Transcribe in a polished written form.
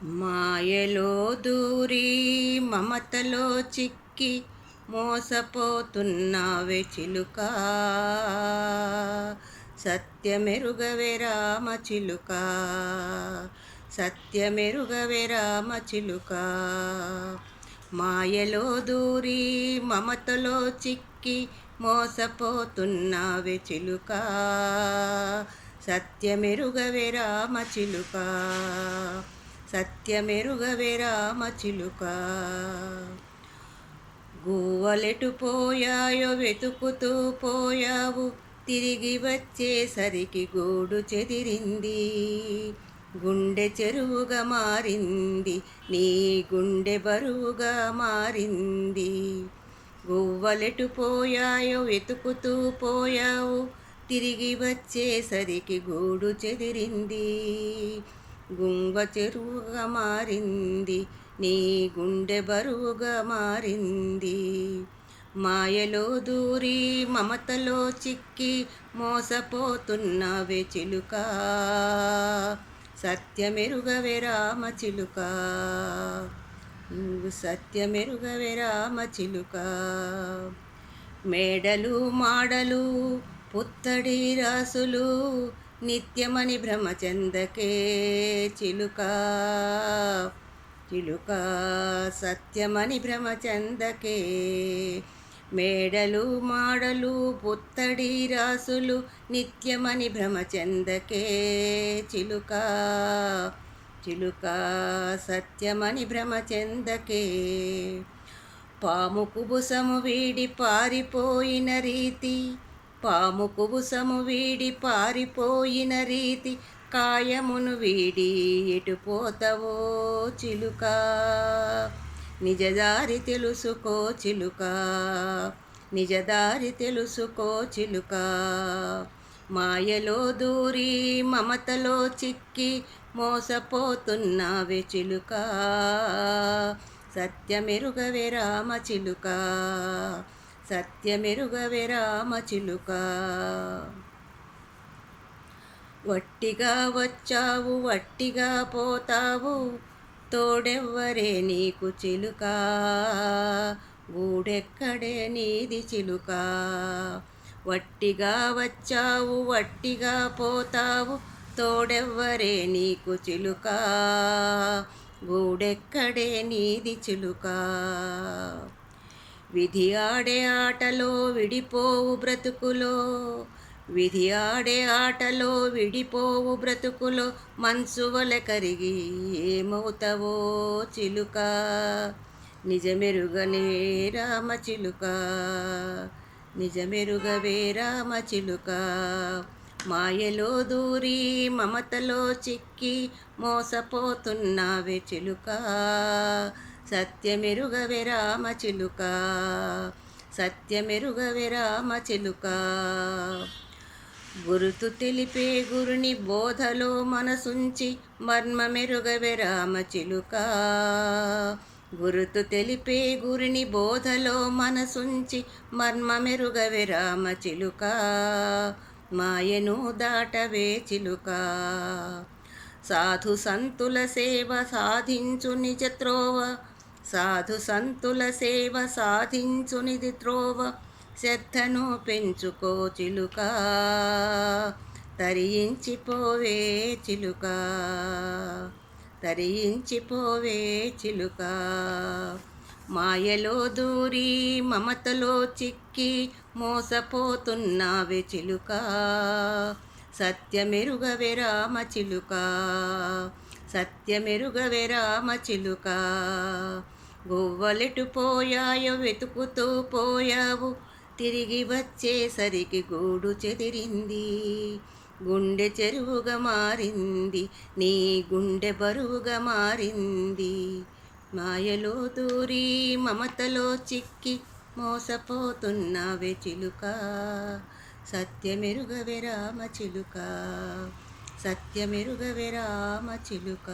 మాయలో దూరి మమతలో చిక్కి మోసపోతున్నావే చిలుక. సత్యమెరుగవే రామ చిలుక, సత్యమెరుగవే రామ చిలుక. మాయలో దూరి మమతలో చిక్కి మోసపోతున్నావే చిలుక. సత్యమెరుగవే రామ చిలుక, సత్యమెరుగవే రామ చిలుక. గువ్వలెటు పోయాయో వెతుకుతూ పోయావు, తిరిగి వచ్చేసరికి గూడు చెదిరింది. గుండె చెరువుగా మారింది, నీ గుండె బరువుగా మారింది. గువ్వలెటు పోయాయో వెతుకుతూ పోయావు, తిరిగి వచ్చేసరికి గూడు చెదిరింది. గుంగ చెరువుగా మారింది, నీ గుండె బరువుగా మారింది. మాయలో దూరి మమతలో చిక్కి మోసపోతున్నావే చిలుక. సత్యమెరుగవే రామ చిలుక, సత్యమెరుగవే రామ చిలుక. మేడలు మాడలు పుత్తడి రాసులు నిత్యమని భ్రమ చెందకే చిలుక. చిలుక సత్యమని భ్రమ చెందకే. మేడలు మాడలు పుత్తడి రాసులు నిత్యమని భ్రమ చెందకే చిలుక. చిలుక సత్యమని భ్రమ చెందకే. పాము కుబుసము వీడి పారిపోయిన రీతి, పాము కుబుసము వీడి పారిపోయిన రీతి, కాయమును వీడి ఎటు పోతవో చిలుక. నిజదారి తెలుసుకో చిలుక, నిజదారి తెలుసుకో చిలుక. మాయలో దూరి మమతలో చిక్కి మోసపోతున్నావే చిలుక. సత్యమెరుగవే రామ చిలుక, సత్యమెరుగవే రామ చిలుక. వట్టిగా వచ్చావు వట్టిగా పోతావు, తోడెవ్వరే నీకు చిలుక. గూడెక్కడే నీది చిలుక. వట్టిగా వచ్చావు వట్టిగా పోతావు, తోడెవ్వరే నీకు చిలుక. గూడెక్కడే నీది చిలుక. విధి ఆడే ఆటలో విడిపోవు బ్రతుకులో, విధి ఆడే ఆటలో విడిపోవు బ్రతుకులో, మనసు వల కరిగి ఏమవుతావో చిలుక. నిజమెరుగనే రామ చిలుక, నిజమెరుగవే రామ చిలుక. మాయలో దూరి మమతలో చిక్కి మోసపోతున్నావే చిలుక. సత్యమెరుగవే రామ చిలుక, సత్యమెరుగవే రామ చిలుక. గురుతు తెలిపే గురుని బోధలో మనసుంచి మర్మమెరుగవే రామ చిలుక. గురుతు తెలిపే గురుని బోధలో మనసుంచి మర్మమెరుగవే రామ చిలుక. మాయను దాటవే చిలుక. సాధు సంతుల సేవ సాధించు నిజ త్రోవ, సాధు సంతుల సేవ సాధించు నిజ త్రోవ. శ్రద్ధను పెంచుకో చిలుక, తరించిపోవే చిలుక, తరించిపోవే చిలుక. మాయలో దూరి మమతలో చిక్కి మోసపోతున్నావే చిలుక. సత్యమెరుగవే రామ చిలుక, సత్యమెరుగవే రామ చిలుక. గువ్వలెటు పోయాయో వెతుకుతూ పోయావు, తిరిగి వచ్చేసరికి గూడు చెదిరింది. గుండె చెరువుగా మారింది, నీ గుండె బరువుగా మారింది. మాయలో దూరి మమతలో చిక్కి మోసపోతున్నావే చిలుక. సత్యమెరుగవే రామ చిలుక, సత్యమెరుగవే రామ చిలుక.